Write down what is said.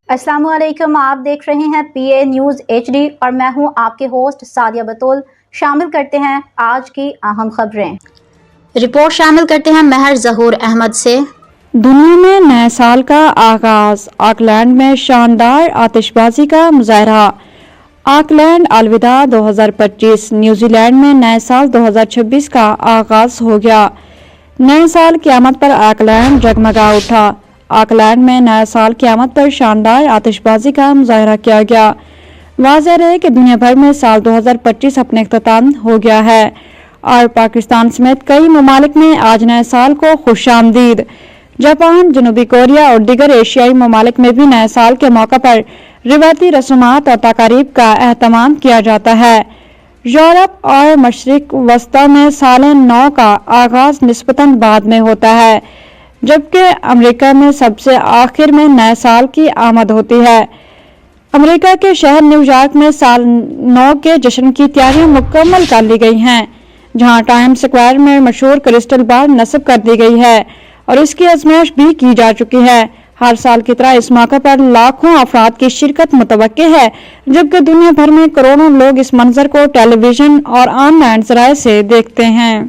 अस्सलाम वालेकुम। आप देख रहे हैं PA न्यूज़ HD और मैं हूं आपके होस्ट सादिया बतूल। शामिल करते हैं आज की अहम खबरें। रिपोर्ट शामिल करते हैं महर ज़हूर अहमद से। दुनिया में नए साल का आगाज, ऑकलैंड में शानदार आतिशबाजी का मुजाहरा। ऑकलैंड अलविदा 2025। न्यूजीलैंड में नए साल 2026 का आगाज हो गया। नए साल क़यामत पर ऑकलैंड जगमगा उठा। ऑकलैंड में नए साल क़यामत पर शानदार आतिशबाजी का मुजाहरा किया गया। वाज़ेह है कि दुनिया भर में साल 2025 अपने इख्तिताम हो गया है और पाकिस्तान समेत कई ममालिक ने आज नए साल को खुशामदीद। जापान, जनूबी कोरिया और दीगर एशियाई ममालिक में भी नए साल के मौका पर रिवायती रस्मात और तकारीब का एहतमाम किया जाता है। यूरोप और मशरिक वस्ता में साल नौ का आगाज निस्बतन बाद में होता है, जबकि अमेरिका में सबसे आखिर में नए साल की आमद होती है। अमेरिका के शहर न्यूयॉर्क में साल नौ के जश्न की तैयारियां मुकम्मल कर ली गई हैं, जहां टाइम्स स्क्वायर में मशहूर क्रिस्टल बार नस्ब कर दी गई है और इसकी आजमाइश भी की जा चुकी है। हर साल की तरह इस मौके पर लाखों अफराद की शिरकत मुतवक्के है, जबकि दुनिया भर में करोड़ों लोग इस मंजर को टेलीविजन और ऑनलाइन ज़राए से देखते हैं।